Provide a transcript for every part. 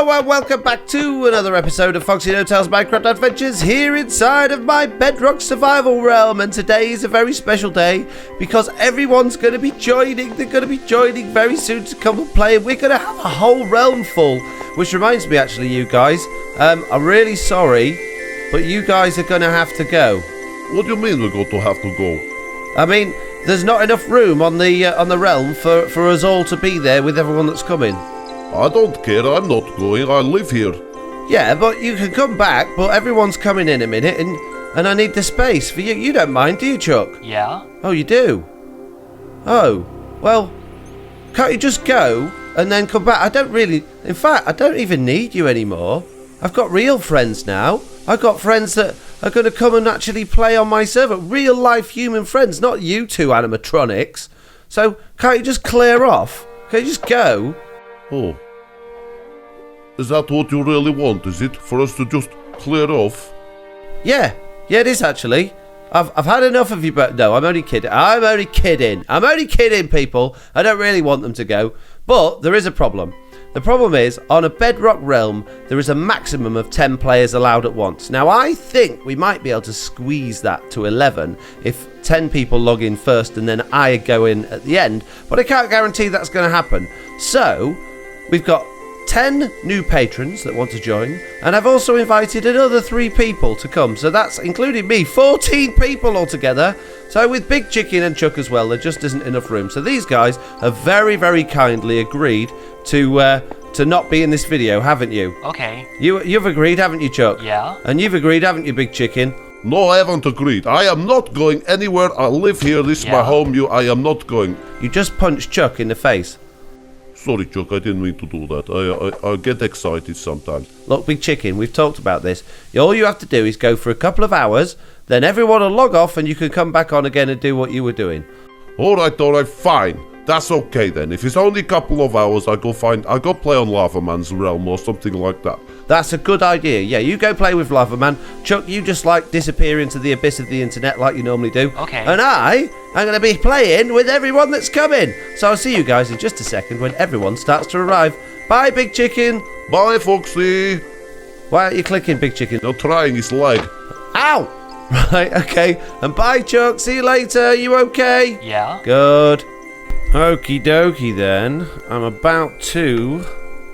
Hello and welcome back to another episode of FoxyNoTail's Minecraft Adventures here inside of my Bedrock survival realm. And today is a very special day because everyone's going to be joining. They're going to be joining very soon to come and play. And we're going to have a whole realm full. Which reminds me, actually, you guys, I'm really sorry, but you guys are going to have to go. What do you mean we're going to have to go? I mean, there's not enough room on the realm for us all to be there with everyone that's coming. I don't care, I'm not going, I live here. Yeah, but you can come back, but everyone's coming in a minute, and I need the space for you. You don't mind, do you, Chuck? Yeah. Oh, you do? Oh, well, can't you just go and then come back? In fact, I don't even need you anymore. I've got real friends now. I've got friends that are going to come and actually play on my server. Real life human friends, not you two animatronics. So, can't you just clear off? Can't you just go? Oh. Is that what you really want, is it? For us to just clear off? Yeah, it is actually. I've had enough of you, but no, I'm only kidding. I'm only kidding, people. I don't really want them to go. But there is a problem. The problem is, on a Bedrock realm, there is a maximum of 10 players allowed at once. Now, I think we might be able to squeeze that to 11 if 10 people log in first and then I go in at the end. But I can't guarantee that's going to happen. So, we've got 10 new patrons that want to join, and I've also invited another 3 people to come, so that's including me, 14 people altogether. So with Big Chicken and Chuck as well, there just isn't enough room. So these guys have very, very kindly agreed to not be in this video, haven't you? Okay. You've agreed, haven't you, Chuck? Yeah. And you've agreed, haven't you, Big Chicken? No, I haven't agreed. I am not going anywhere. I live here. This is my home. I am not going. You just punched Chuck in the face. Sorry, Chuck, I didn't mean to do that. I get excited sometimes. Look, Big Chicken, we've talked about this. All you have to do is go for a couple of hours, then everyone will log off and you can come back on again and do what you were doing. Alright, fine. That's okay then. If it's only a couple of hours, I go play on Lava Man's realm or something like that. That's a good idea. Yeah, you go play with Lava Man. Chuck, you just disappear into the abyss of the internet like you normally do. Okay. And I'm going to be playing with everyone that's coming. So I'll see you guys in just a second when everyone starts to arrive. Bye, Big Chicken. Bye, Foxy. Why aren't you clicking, Big Chicken? You're trying his leg. Ow! Right, okay. And bye, Chuck. See you later. You okay? Yeah. Good. Okie dokie then. I'm about to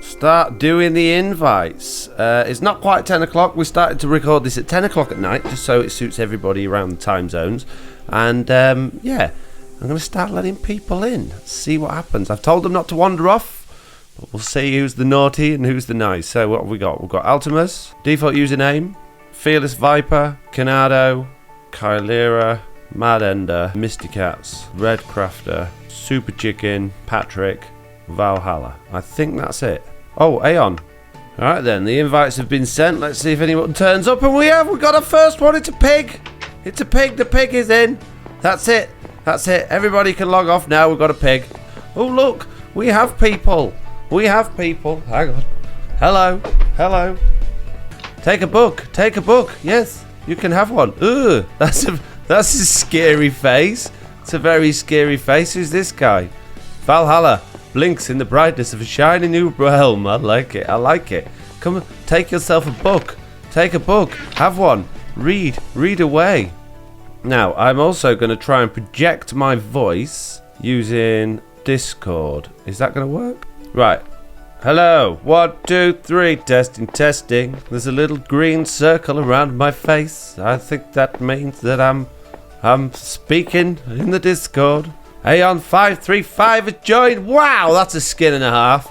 start doing the invites. It's not quite 10 o'clock. We started to record this at 10 o'clock at night, just so it suits everybody around the time zones. And yeah, I'm going to start letting people in. See what happens. I've told them not to wander off, but we'll see who's the naughty and who's the nice. So what have we got? We've got Altimus, default username, Fearless Viper, Canado, Kylera, Mad Ender, Misty Cats, Red Crafter, Super Chicken, Patrick, Valhalla. I think that's it. Oh, Aeon. Alright then, the invites have been sent. Let's see if anyone turns up. And we've got a first one. It's a pig. It's a pig. The pig is in. That's it. Everybody can log off now. We've got a pig. Oh, look. We have people. Hang on. Hello. Take a book. Yes, you can have one. Ugh, that's a scary face. It's a very scary face. Who's this guy? Valhalla blinks in the brightness of a shiny new realm. I like it. Come, take yourself a book. Take a book. Have one. Read away. Now, I'm also going to try and project my voice using Discord. Is that going to work? Right. Hello. 1, 2, 3. Testing. There's a little green circle around my face. I think that means that I'm speaking in the Discord. Aeon535 has joined. Wow, that's a skin and a half.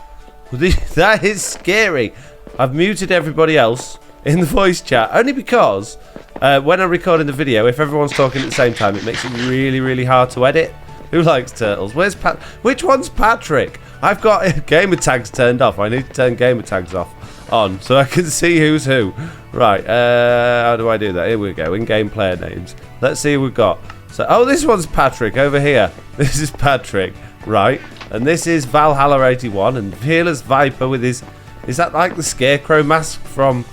That is scary. I've muted everybody else in the voice chat only because when I'm recording the video, if everyone's talking at the same time, it makes it really, really hard to edit. Who likes turtles? Where's Which one's Patrick? I've got gamer tags turned off. I need to turn gamer tags on so I can see who's who. Right, how do I do that? Here we go, in-game player names. Let's see who we've got. So, this one's Patrick over here. This is Patrick, right? And this is Valhalla81 and Fearless Viper with his... Is that like the Scarecrow mask from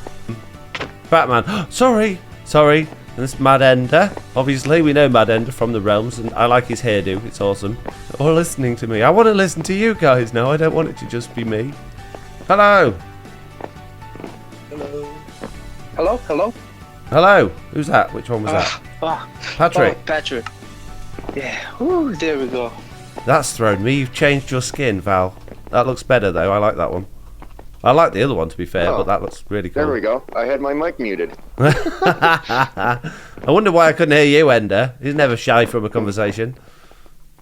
Batman? Sorry. And this Mad Ender. Obviously, we know Mad Ender from the realms, and I like his hairdo. It's awesome. All listening to me. I want to listen to you guys now. I don't want it to just be me. Hello. Hello? Hello? Hello. Who's that? Which one was that? Patrick. Oh, Patrick. Yeah. Ooh, there we go. That's thrown me. You've changed your skin, Val. That looks better, though. I like that one. I like the other one, to be fair, but that looks really cool. There we go. I had my mic muted. I wonder why I couldn't hear you, Ender. He's never shy from a conversation.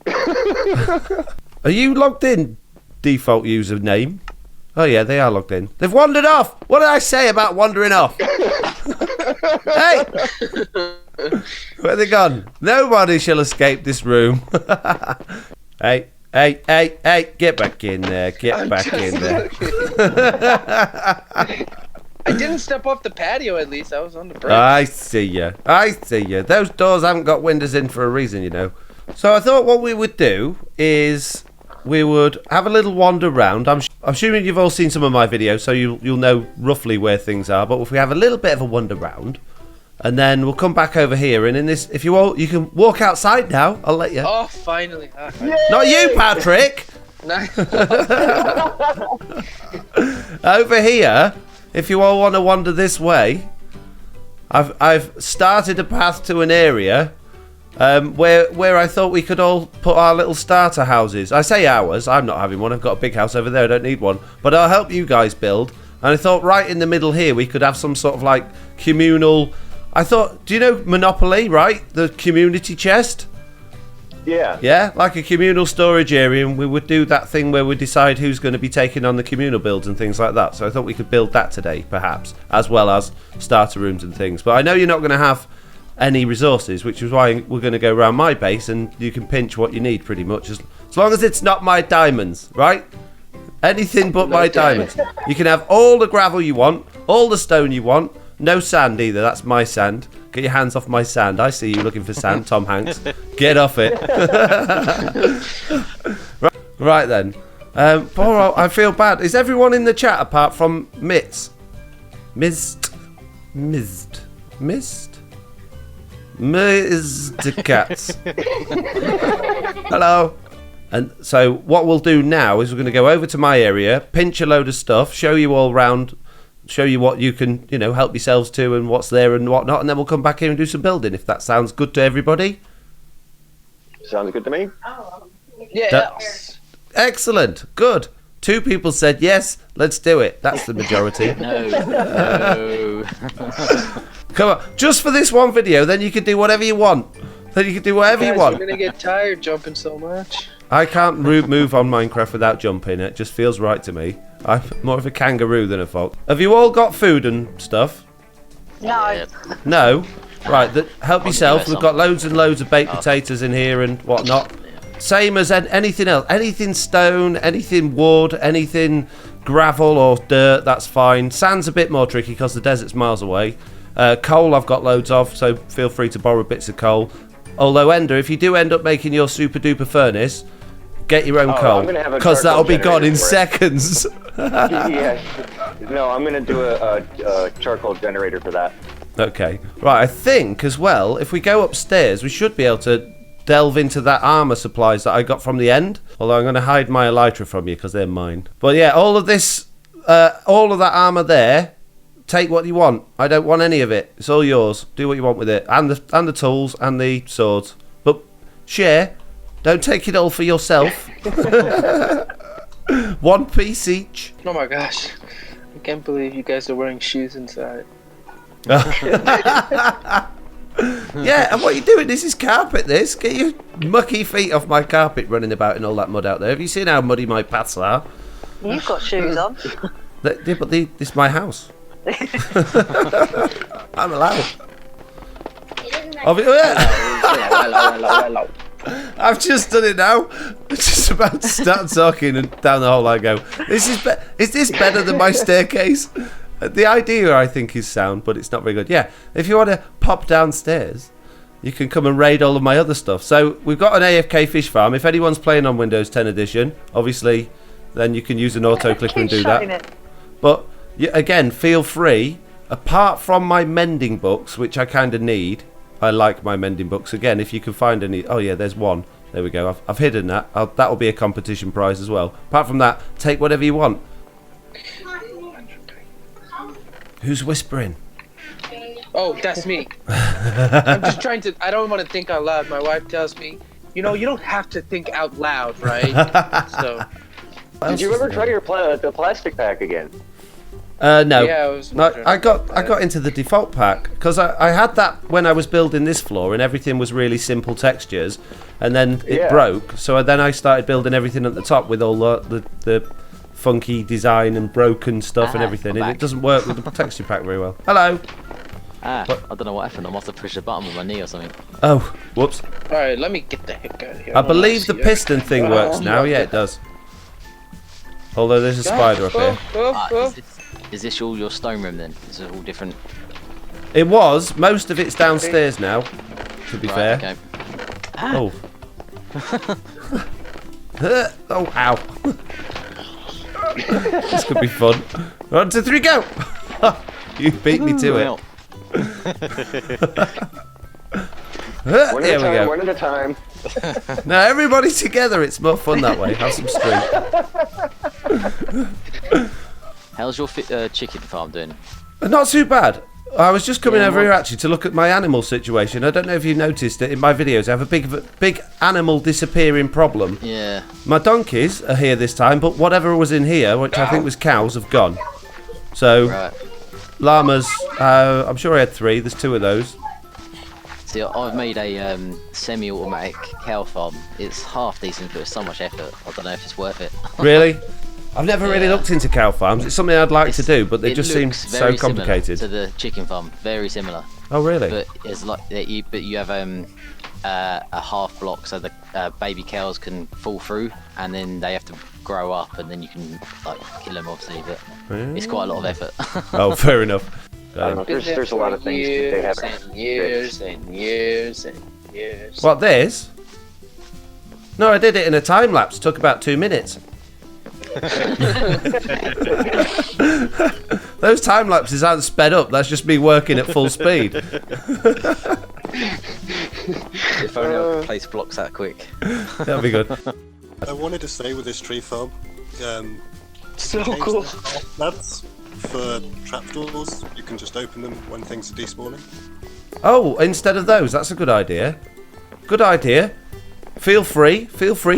Are you logged in, default username? Oh, yeah, they are logged in. They've wandered off! What did I say about wandering off? Hey! Where they gone? Nobody shall escape this room. Hey, get back in there. Get back in there. I didn't step off the patio, at least. I was on the bridge. I see you. Those doors haven't got windows in for a reason, you know. So I thought what we would do is we would have a little wander round. I'm assuming you've all seen some of my videos, so you'll know roughly where things are. But if we have a little bit of a wander round, and then we'll come back over here. And in this, if you all, you can walk outside now. I'll let you. Oh, finally. Not you, Patrick. Nice. Over here, if you all want to wander this way, I've started a path to an area where I thought we could all put our little starter houses. I say ours. I'm not having one. I've got a big house over there. I don't need one. But I'll help you guys build. And I thought right in the middle here we could have some sort of like communal. I thought, do you know Monopoly, right? The community chest? Yeah. Yeah, like a communal storage area, and we would do that thing where we decide who's going to be taking on the communal builds and things like that. So I thought we could build that today, perhaps, as well as starter rooms and things. But I know you're not going to have any resources, which is why we're going to go around my base, and you can pinch what you need pretty much, as long as it's not my diamonds, right? Anything but my diamonds. You can have all the gravel you want, all the stone you want. No sand either, that's my sand. Get your hands off my sand. I see you looking for sand, Tom Hanks. Get off it. Right then. Poor, I feel bad. Is everyone in the chat apart from Mist? Cats. Hello. And so what we'll do now is we're going to go over to my area, pinch a load of stuff, show you all round, show you what you can, help yourselves to and what's there and whatnot, and then we'll come back here and do some building, if that sounds good to everybody. Sounds good to me. Yeah. Excellent. Good. 2 people said yes, let's do it. That's the majority. No. Come on, just for this one video, then you can do whatever you want. Then you can do whatever you want. You're going to get tired jumping so much. I can't move on Minecraft without jumping. It just feels right to me. I'm more of a kangaroo than a fox. Have you all got food and stuff? No. No? Right, help yourself. We've got loads and loads of baked potatoes in here and whatnot. Same as anything else. Anything stone, anything wood, anything gravel or dirt, that's fine. Sand's a bit more tricky because the desert's miles away. Coal I've got loads of, so feel free to borrow bits of coal. Although, Ender, if you do end up making your super duper furnace, get your own coal, because that'll be gone in seconds. Yes. No, I'm going to do a charcoal generator for that. Okay. Right, I think as well, if we go upstairs, we should be able to delve into that armor supplies that I got from the end. Although I'm going to hide my elytra from you because they're mine. But yeah, all of this, all of that armor there, take what you want. I don't want any of it. It's all yours. Do what you want with it. And the tools and the swords. But share. Don't take it all for yourself. 1 piece each. Oh my gosh. I can't believe you guys are wearing shoes inside. Yeah, and what are you doing? This is carpet, this. Get your mucky feet off my carpet running about in all that mud out there. Have you seen how muddy my paths are? You've got shoes on. But this is my house. I'm allowed. Hello. I've just done it now. I'm just about to start talking, and down the hole I go. Is this better than my staircase? The idea, I think, is sound, but it's not very good. Yeah, if you want to pop downstairs, you can come and raid all of my other stuff. So we've got an AFK fish farm. If anyone's playing on Windows 10 Edition, obviously, then you can use an auto clicker and do that. But again, feel free. Apart from my mending books, which I kind of need, I like my mending books. Again, if you can find any... Oh, yeah, there's one. There we go. I've hidden that. That'll be a competition prize as well. Apart from that, take whatever you want. Who's whispering? Oh, that's me. I'm just trying to. I don't want to think out loud. My wife tells me, you don't have to think out loud, right? So. Did you ever try your the plastic pack again? No. Yeah, I got into the default pack because I had that when I was building this floor and everything was really simple textures, and then it broke. So then I started building everything at the top with all the funky design and broken stuff and everything, and it doesn't work with the texture pack very well. Hello. I don't know what happened. I must have pushed the button with my knee or something. Oh, whoops. All right, let me get the heck out of here. I believe the piston thing works now. Yeah, it does. Although there's a spider up here. Is this all your stone room then? Is it all different? It was. Most of it's downstairs now, to be fair. Okay. Oh. Oh, ow. This could be fun. 1, 2, 3, go! You beat me to it. There we go. One at a time. Now everybody together. It's more fun that way. Have some strength. How's your chicken farm doing? Not too bad. I was just coming over here actually to look at my animal situation. I don't know if you noticed it in my videos. I have a big animal disappearing problem. Yeah. My donkeys are here this time, but whatever was in here, which I think was cows, have gone. So, llamas, I'm sure I had 3. There's 2 of those. See, I've made a semi-automatic cow farm. It's half decent, but it's so much effort. I don't know if it's worth it. Really? I've never really looked into cow farms. It's something I'd like to do, but they just seem so complicated. To the chicken farm, very similar. Oh, really? But it's like you have a half block, so the baby cows can fall through, and then they have to grow up, and then you can like kill them, obviously. But it's quite a lot of effort. Oh, fair enough. There's a lot of things that they have. Years and years and years. What, this? No, I did it in a time lapse. Took about 2 minutes. Those time lapses aren't sped up. That's just me working at full speed. If only I could place blocks that quick. That'd be good. I wanted to say with this tree farm, So cool. That's for trapdoors. You can just open them when things are despawning. Oh, instead of those, that's a good idea. Good idea. Feel free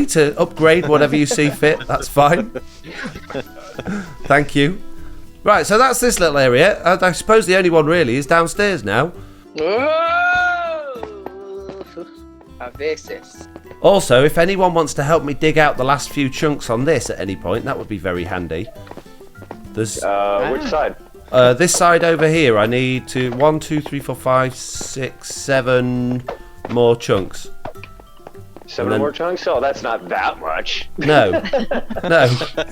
to upgrade whatever you see fit. That's fine. Thank you. Right, so that's this little area. I suppose the only one really is downstairs now. A veces. Also, if anyone wants to help me dig out the last few chunks on this at any point, that would be very handy. There's Which side? this side over here. I need 1, 2, 3, 4, 5, 6, 7 more chunks. 7 more chunks? Oh, that's not that much. No,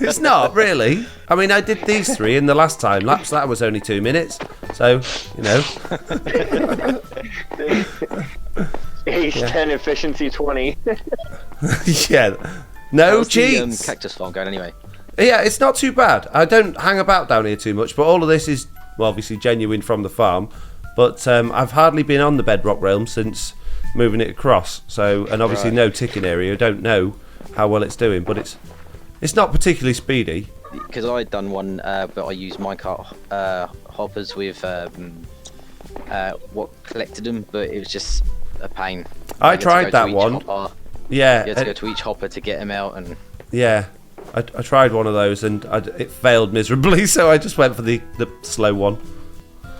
it's not really. I mean, I did these 3 in the last time lapse. That was only 2 minutes, so Ace 10, efficiency 20. Yeah. No How's cheats. The cactus farm going anyway? Yeah, it's not too bad. I don't hang about down here too much, but all of this is obviously genuine from the farm. But I've hardly been on the Bedrock realm since moving it across. So, and obviously no ticking area. I don't know how well it's doing, but it's not particularly speedy. Because I'd done one, but I used minecart hoppers with what collected them, but it was just a pain. I tried that one. Yeah, you had to go to each hopper to get them out, and yeah, I tried one of those and it failed miserably, so I just went for the slow one.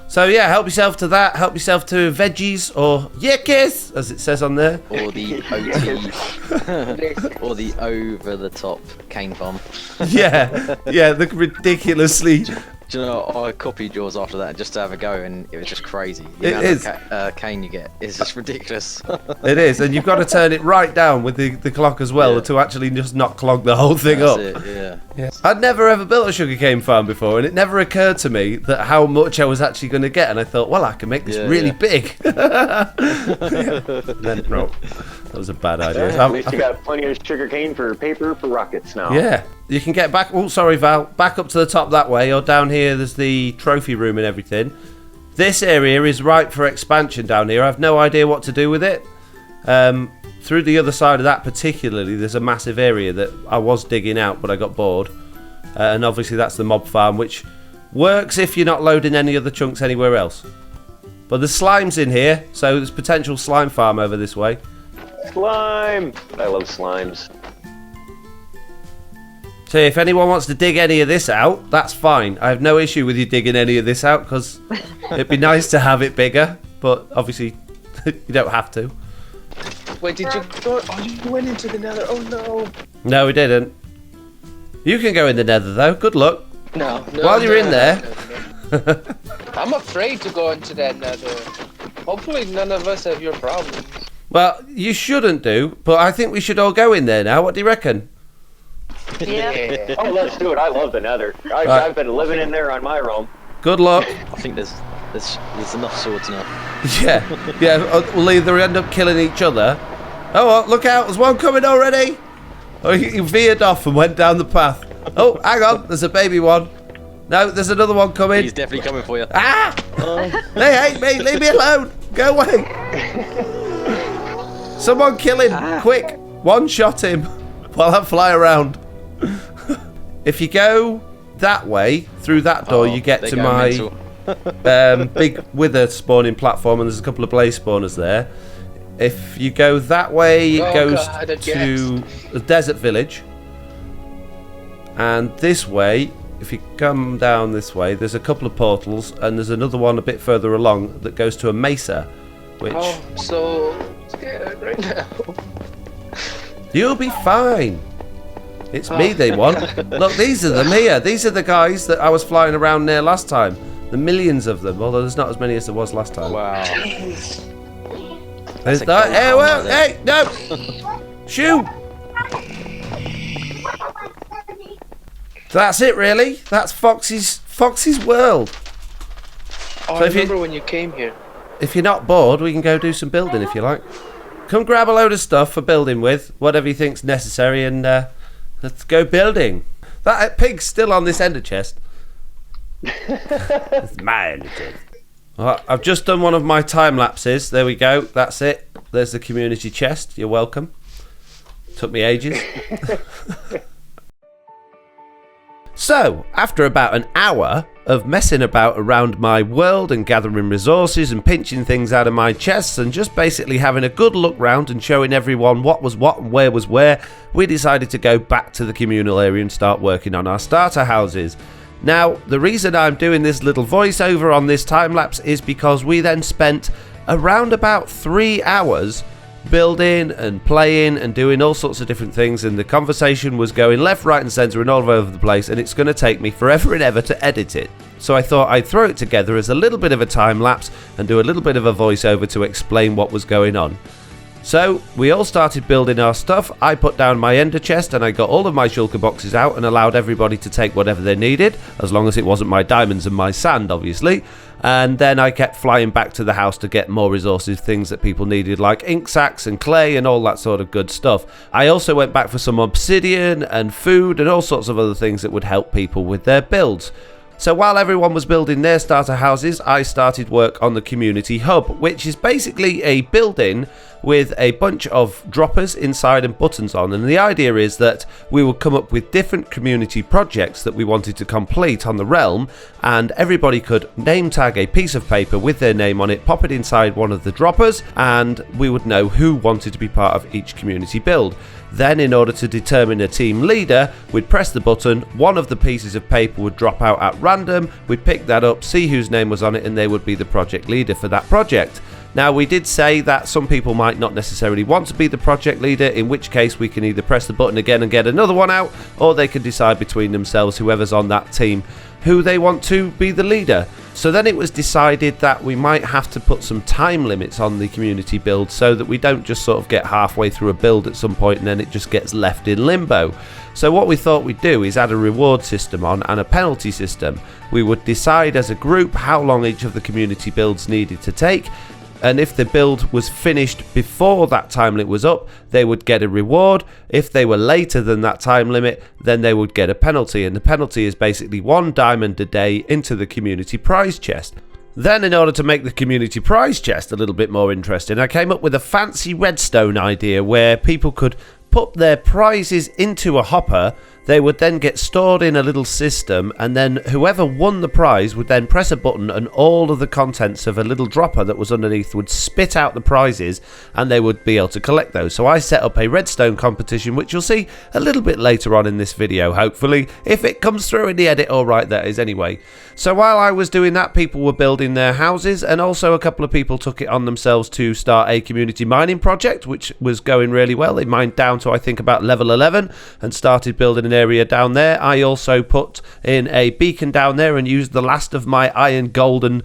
So yeah, help yourself to that. Help yourself to veggies or yikes, as it says on there. or the OT, or the over-the-top cane farm. Yeah, the ridiculously. Do you know, I copied yours after that just to have a go, and it was just crazy. The It amount is. of cane you get is just ridiculous. It is, and you've got to turn it right down with the clock as well to actually just not clog the whole thing up. That's it, Yeah. I'd never ever built a sugarcane farm before, and it never occurred to me that how much I was actually going to get. And I thought, well, I can make this really big. And then, no, that was a bad idea. At least you got plenty of sugar cane for paper for rockets now. Yeah, you can get back. Oh, sorry, Val. Back up to the top that way, or down here. There's the trophy room and everything. This area is ripe for expansion down here. I have no idea what to do with it. Through the other side of that particularly, there's a massive area that I was digging out, but I got bored. And obviously that's the mob farm, which works if you're not loading any other chunks anywhere else. But there's slimes in here, so there's potential slime farm over this way. Slime! I love slimes. So if anyone wants to dig any of this out, that's fine. I have no issue with you digging any of this out, because it'd be nice to have it bigger, but obviously you don't have to. Wait, did you go? Oh, you went into the Nether. Oh no. No, we didn't. You can go in the Nether though. Good luck. No. While you're in there. No. I'm afraid to go into that Nether. Hopefully none of us have your problems. Well, you shouldn't do, but I think we should all go in there now. What do you reckon? Yeah. Oh, let's do it. I love the Nether. I've been living in there on my realm. Good luck. I think there's enough swords now. Yeah. We'll either end up killing each other. Oh, well, look out! There's one coming already. Oh, he veered off and went down the path. Oh, hang on! There's a baby one. No, there's another one coming. He's definitely coming for you. Ah! They hate me. Leave me alone. Go away. Someone kill him, quick! One shot him while I fly around. If you go that way through that door, you get to my big wither spawning platform, and there's a couple of blaze spawners there. If you go that way, it goes to the desert village, and this way, if you come down this way, there's a couple of portals, and there's another one a bit further along that goes to a mesa, which... Oh, I'm so scared right now. You'll be fine. It's me they want. Look, these are them here. These are the guys that I was flying around near last time. The millions of them, although there's not as many as there was last time. Wow. There's that. Hey, well, hey, no! Shoot! That's it, really. That's Foxy's world. Oh, So I if you- remember when you came here. If you're not bored, we can go do some building if you like. Come grab a load of stuff for building with, whatever you think's necessary, and let's go building. That pig's still on this ender chest. It's my ender chest. Well, I've just done one of my time lapses. There we go. That's it. There's the community chest. You're welcome. Took me ages. So, after about an hour of messing about around my world and gathering resources and pinching things out of my chests and just basically having a good look round and showing everyone what was what and where was where, we decided to go back to the communal area and start working on our starter houses. Now, the reason I'm doing this little voiceover on this time lapse is because we then spent around about 3 hours building and playing and doing all sorts of different things, and the conversation was going left, right and centre and all over the place, and it's going to take me forever and ever to edit it. So I thought I'd throw it together as a little bit of a time lapse and do a little bit of a voiceover to explain what was going on. So we all started building our stuff. I put down my ender chest and I got all of my shulker boxes out and allowed everybody to take whatever they needed, as long as it wasn't my diamonds and my sand, obviously. And then I kept flying back to the house to get more resources, things that people needed, like ink sacks and clay and all that sort of good stuff. I also went back for some obsidian and food and all sorts of other things that would help people with their builds. So while everyone was building their starter houses, I started work on the community hub, which is basically a building with a bunch of droppers inside and buttons on. And the idea is that we would come up with different community projects that we wanted to complete on the realm, and everybody could name tag a piece of paper with their name on it, pop it inside one of the droppers, and we would know who wanted to be part of each community build. Then, in order to determine a team leader, we'd press the button, one of the pieces of paper would drop out at random, we'd pick that up, see whose name was on it, and they would be the project leader for that project. Now, we did say that some people might not necessarily want to be the project leader, in which case we can either press the button again and get another one out, or they can decide between themselves, whoever's on that team, who they want to be the leader. So then it was decided that we might have to put some time limits on the community build so that we don't just sort of get halfway through a build at some point and then it just gets left in limbo. So what we thought we'd do is add a reward system on and a penalty system. We would decide as a group how long each of the community builds needed to take, and if the build was finished before that time limit was up, they would get a reward. If they were later than that time limit, then they would get a penalty, and the penalty is basically 1 diamond a day into the community prize chest. Then, in order to make the community prize chest a little bit more interesting, I came up with a fancy redstone idea where people could put their prizes into a hopper, They would then get stored in a little system, and then whoever won the prize would then press a button, and all of the contents of a little dropper that was underneath would spit out the prizes, and they would be able to collect those. So I set up a redstone competition, which you'll see a little bit later on in this video, hopefully, if it comes through in the edit. All right, that is anyway. So while I was doing that, people were building their houses, and also a couple of people took it on themselves to start a community mining project, which was going really well. They mined down to, I think, about level 11 and started building an area down there. I also put in a beacon down there and used the last of my iron, gold and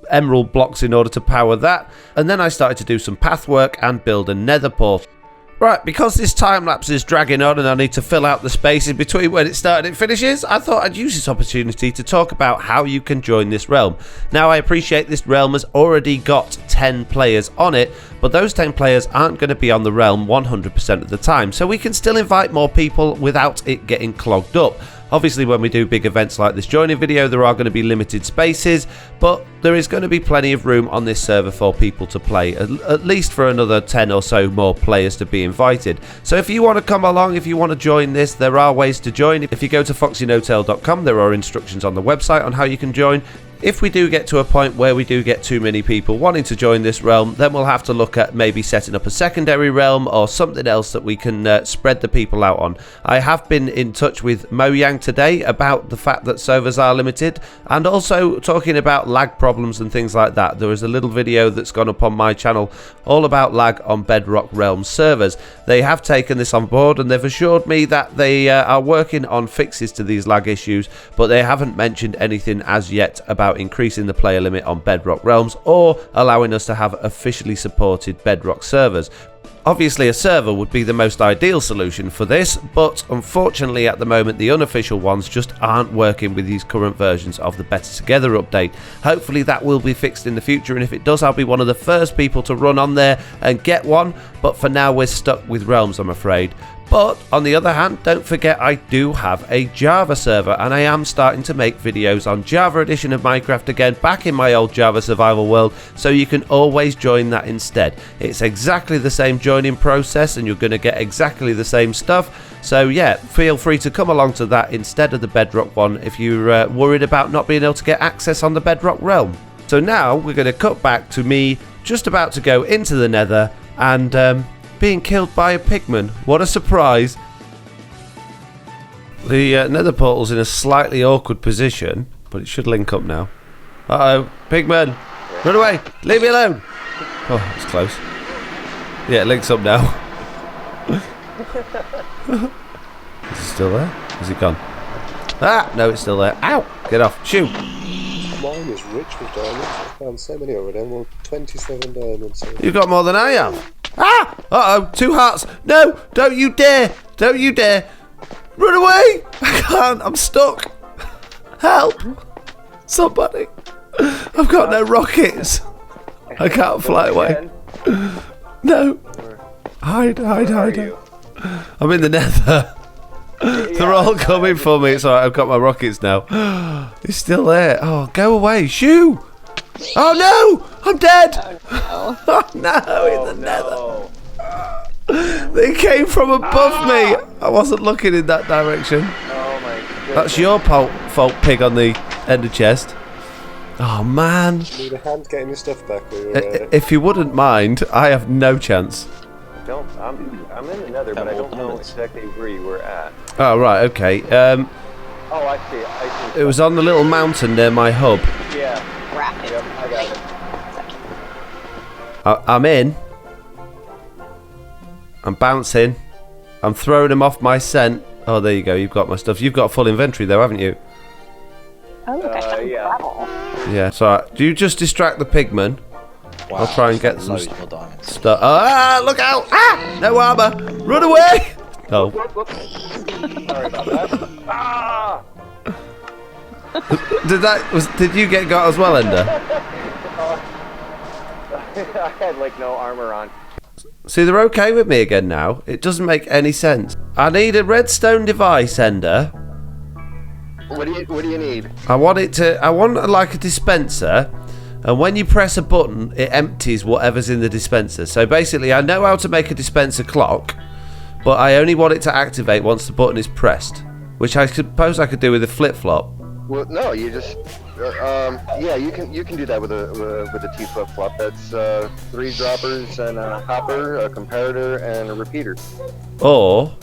emerald blocks in order to power that. And then I started to do some path work and build a nether portal. Right, because this time lapse is dragging on and I need to fill out the spaces between when it started and it finishes, I thought I'd use this opportunity to talk about how you can join this realm. Now, I appreciate this realm has already got 10 players on it, but those 10 players aren't going to be on the realm 100% of the time, so we can still invite more people without it getting clogged up. Obviously, when we do big events like this joining video, there are going to be limited spaces, but there is going to be plenty of room on this server for people to play, at least for another 10 or so more players to be invited. So if you want to come along, if you want to join this, there are ways to join. If you go to FoxyNoTail.com, there are instructions on the website on how you can join. If we do get to a point where we do get too many people wanting to join this realm, then we'll have to look at maybe setting up a secondary realm or something else that we can spread the people out on. I have been in touch with Mojang today about the fact that servers are limited, and also talking about lag problems and things like that. There is a little video that's gone up on my channel all about lag on Bedrock Realm servers. They have taken this on board and they've assured me that they are working on fixes to these lag issues, but they haven't mentioned anything as yet about increasing the player limit on Bedrock Realms or allowing us to have officially supported Bedrock servers. Obviously, a server would be the most ideal solution for this, but unfortunately at the moment the unofficial ones just aren't working with these current versions of the Better Together update. Hopefully that will be fixed in the future, and if it does, I'll be one of the first people to run on there and get one, but for now we're stuck with Realms, I'm afraid. But on the other hand, don't forget I do have a Java server, and I am starting to make videos on Java Edition of Minecraft again, back in my old Java survival world, so you can always join that instead. It's exactly the same joining process and you're going to get exactly the same stuff. So yeah, feel free to come along to that instead of the Bedrock one if you're worried about not being able to get access on the Bedrock realm. So now we're going to cut back to me just about to go into the Nether and being killed by a pigman. What a surprise. The nether portal's in a slightly awkward position, but it should link up now. Uh-oh, pigman! Run away! Leave me alone! Oh, it's close. Yeah, it links up now. Is it still there? Is it gone? Ah! No, it's still there. Ow! Get off. Shoot! Mine is rich with diamonds. I found so many already. Well, 27 diamonds. So. You've got more than I have. Ah! Uh-oh, 2 hearts. No! Don't you dare! Don't you dare! Run away! I can't. I'm stuck. Help! Somebody. I've got no rockets. I can't fly away. No. Hide. I'm in the Nether. They're all coming for me. It's alright, I've got my rockets now. He's still there. Oh, go away. Shoo! Oh no! I'm dead! Oh no, in the Nether. They came from above me. I wasn't looking in that direction. Oh my goodness. That's your fault, pig on the ender chest. Oh man. Need a hand getting your stuff back. If you wouldn't mind, I have no chance. I'm in the Nether, but I don't know exactly where you were at. Oh right, okay. Oh, I see. It was on the little mountain near my hub. Yeah. Rapid. Yep, I got it. I'm in. I'm bouncing. I'm throwing them off my scent. Oh, there you go. You've got my stuff. You've got a full inventory though, haven't you? Oh, look, I found yeah. gravel. Yeah. So do you just distract the pigman? Wow, I'll try and get some loads more diamonds. stuff. Ah! Look out! Ah! No armor! Run away! Oh. Sorry about that. Ah! Did you get got as well, Ender? I had like no armor on. See, they're okay with me again now. It doesn't make any sense. I need a redstone device, Ender. What do you need? I want like a dispenser, and when you press a button, it empties whatever's in the dispenser. So basically, I know how to make a dispenser clock, but I only want it to activate once the button is pressed. which I suppose I could do with a flip-flop. Well, no, you just yeah, you can do that with a T flip-flop. That's 3 droppers and a hopper, a comparator, and a repeater. Or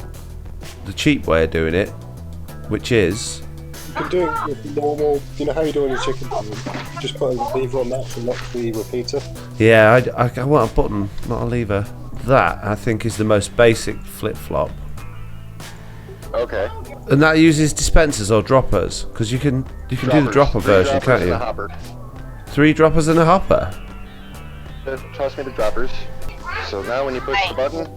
the cheap way of doing it, which is You can do it with normal. You know how you do on your chicken farm? You just put a lever on that and not the repeater. yeah, I want a button, not a lever. That I think is the most basic flip-flop. Okay. And that uses dispensers or droppers, because you can do the dropper 3 version, droppers can't and you? a hopper. 3 droppers and a hopper. Toss me the droppers. So now when you push the button,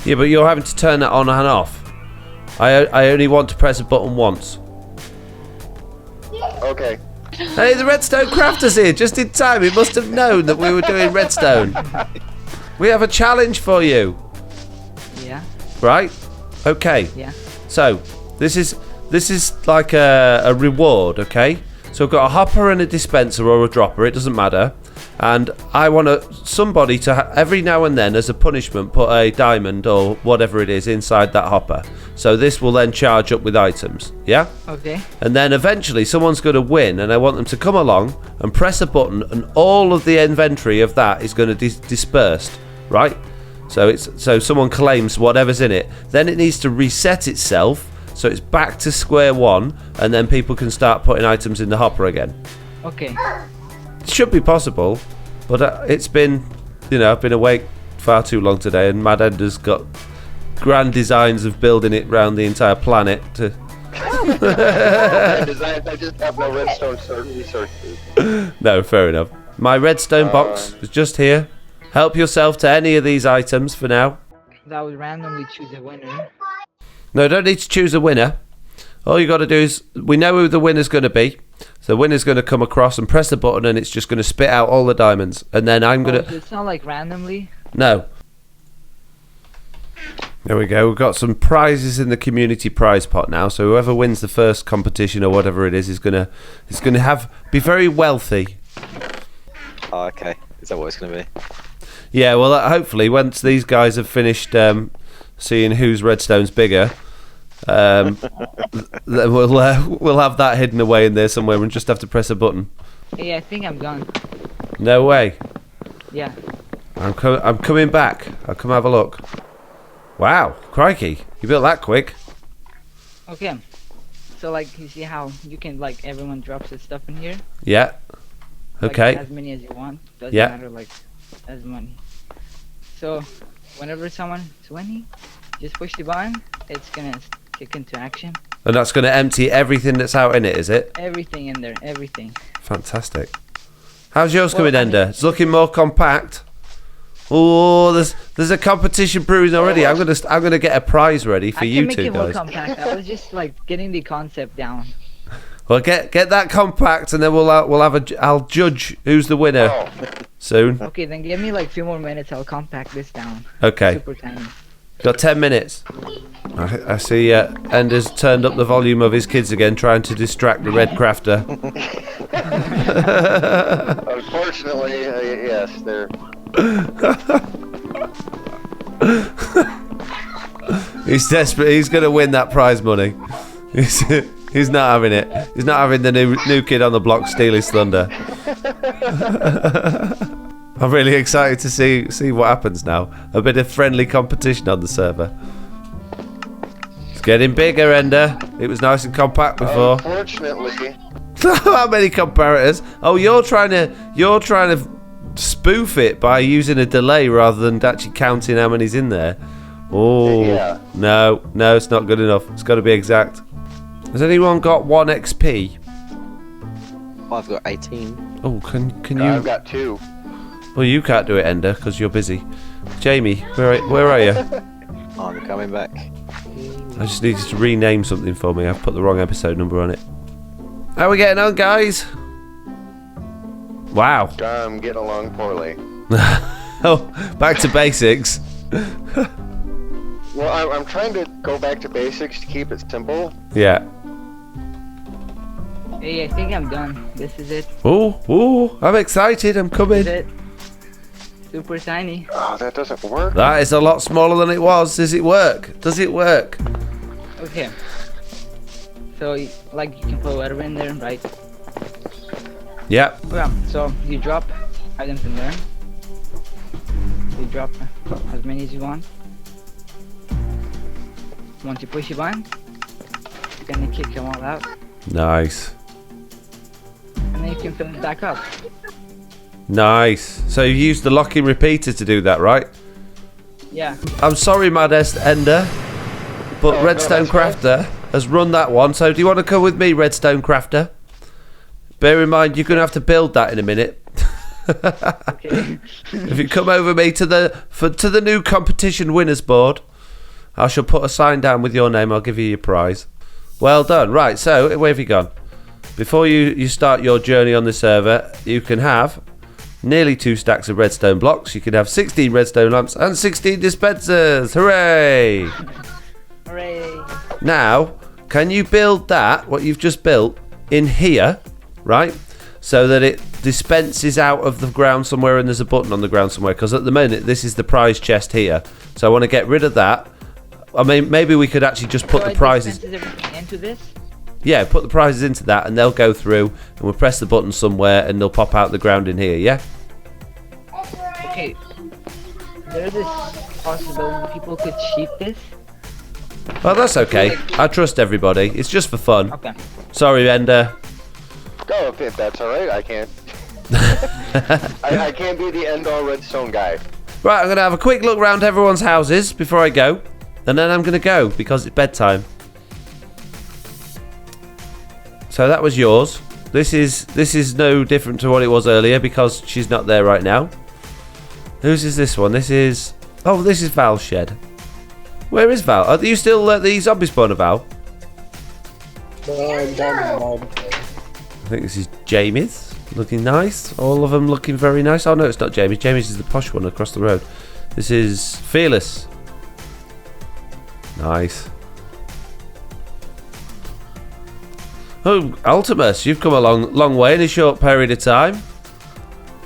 Yeah, but you're having to turn that on and off. I only want to press a button once. okay. Hey, the redstone crafter's here, just in time. He must have known that we were doing redstone. We have a challenge for you. Yeah. Right? Okay. Yeah. So, this is like a reward, okay? So I've got a hopper and a dispenser or a dropper, it doesn't matter. And I want somebody to every now and then, as a punishment, put a diamond or whatever it is inside that hopper. So this will then charge up with items, yeah? Okay. And then eventually someone's going to win, and I want them to come along and press a button, and all of the inventory of that is going to dispersed, right? So someone claims whatever's in it. Then it needs to reset itself, so it's back to square one, and then people can start putting items in the hopper again. Okay. It should be possible, but it's been, I've been awake far too long today, and Mad Ender's got grand designs of building it around the entire planet. I just have no redstone resources. No, fair enough. My redstone box is just here. Help yourself to any of these items for now. That would randomly choose a winner. No, don't need to choose a winner. All you got to do is, we know who the winner's going to be. So the winner's going to come across and press the button, and it's just going to spit out all the diamonds. And then I'm going to... So it's not like randomly? No. There we go. We've got some prizes in the community prize pot now. So whoever wins the first competition or whatever it is going to be very wealthy. Oh, okay. Is that what it's going to be? Yeah, well, hopefully once these guys have finished seeing whose redstone's bigger, then we'll have that hidden away in there somewhere and just have to press a button. Hey, I think I'm done. No way. Yeah. I'm coming back. I'll come have a look. Wow, crikey. You built that quick. Okay. So, like, you see how you can, like, everyone drops their stuff in here? Yeah. Like, Okay. as many as you want. Doesn't Yeah. matter, like, as many. So, whenever someone 20, just push the button, it's gonna kick into action. And that's going to empty everything that's out in it, is it? Everything in there, everything. Fantastic. How's yours coming, Ender? It's looking more compact. Oh, there's a competition brewing already. I'm gonna get a prize ready for you two I can make it more guys. compact. I was just like getting the concept down. Well, get that compact, and then I'll judge who's the winner soon. Okay, then give me like a few more minutes. I'll compact this down. Okay. Super tiny. Got 10 minutes. I see Ender's turned up the volume of his kids again, trying to distract the red crafter. Unfortunately, yes, they're. He's desperate. He's going to win that prize money. He's not having it. He's not having the new kid on the block steal his thunder. I'm really excited to see what happens now. A bit of friendly competition on the server. It's getting bigger, Ender. It was nice and compact before. Unfortunately. How many comparators? Oh, you're trying to spoof it by using a delay rather than actually counting how many's in there. Oh, Yeah. No, it's not good enough. It's got to be exact. Has anyone got 1 XP? I've got 18. Oh, can you? I've got 2. Well, you can't do it, Ender, because you're busy. Jamie, where are you? I'm coming back. I just need you to rename something for me. I've put the wrong episode number on it. How are we getting on, guys? Wow. I'm getting along poorly. Oh, back to basics. Well, I'm trying to go back to basics to keep it simple. Yeah. Hey, I think I'm done. This is it. Oh, I'm excited. I'm This coming. is it. super tiny. Oh, that doesn't work. That is a lot smaller than it was. Does it work? Does it work? Okay. So, like, you can put whatever in there, right? Yep. Yeah. So you drop items in there. You drop as many as you want. Once you push your button, you're gonna kick them all out, Nice. and then you can fill it back up. Nice. So you used the locking repeater to do that, right? Yeah. I'm sorry, Modest Ender, but Oh, Redstone no, that's Crafter has run that one. So do you want to come with me, Redstone Crafter? Bear in mind, you're going to have to build that in a minute. Okay. If you come over me to the new competition winners board, I shall put a sign down with your name. I'll give you your prize. Well done. Right, so where have you gone? Before you start your journey on the server, you can have nearly 2 stacks of redstone blocks. You can have 16 redstone lamps and 16 dispensers. Hooray! Hooray! Now, can you build that, what you've just built, in here, right? So that it dispenses out of the ground somewhere and there's a button on the ground somewhere. Because at the minute, this is the prize chest here. So I want to get rid of that. I mean, maybe we could actually just put So the it prizes... dispenses everything into this? Yeah, put the prizes into that and they'll go through and we'll press the button somewhere and they'll pop out the ground in here, yeah? Okay. There's this possibility people could cheat this. Well, that's okay. I trust everybody. It's just for fun. Okay. Sorry, Ender. Oh, if that's alright, I can't. I can't be the end-all redstone guy. Right, I'm going to have a quick look around everyone's houses before I go. And then I'm going to go because it's bedtime. So that was yours. This is no different to what it was earlier because she's not there right now. Whose is this one? This is... Oh, this is Val's shed. Where is Val? Are you still at the zombie spawner, Val? No, I'm down. I think this is Jamie's. Looking nice. All of them looking very nice. Oh, no, it's not Jamie's. Jamie's is the posh one across the road. This is Fearless. Nice. Oh, Ultimus, you've come a long way in a short period of time.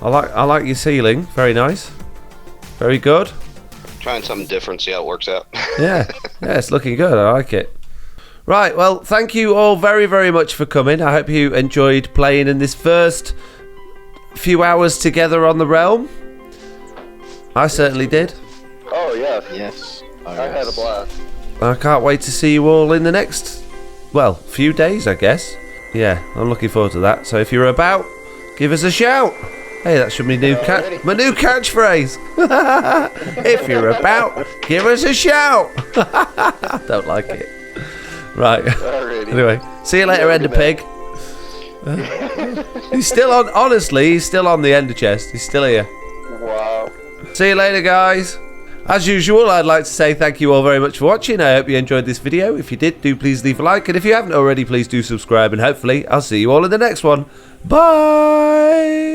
I like your ceiling. Very nice. Very good. Trying something different, see how it works out. Yeah, it's looking good. I like it. Right, well, thank you all very, very much for coming. I hope you enjoyed playing in this first few hours together on the realm. I certainly did. Oh, yeah. Yes. Oh, I had a blast. I can't wait to see you all in the next, well, few days, I guess. Yeah, I'm looking forward to that. So if you're about, give us a shout. Hey, that should be my new catchphrase. If you're about, give us a shout. Don't like it. Right. Alrighty. Anyway, see you later, Ender Pig. He's still on. Honestly, he's still on the Ender chest. He's still here. Wow. See you later, guys. As usual, I'd like to say thank you all very much for watching. I hope you enjoyed this video. If you did, do please leave a like. And if you haven't already, please do subscribe. And hopefully, I'll see you all in the next one. Bye.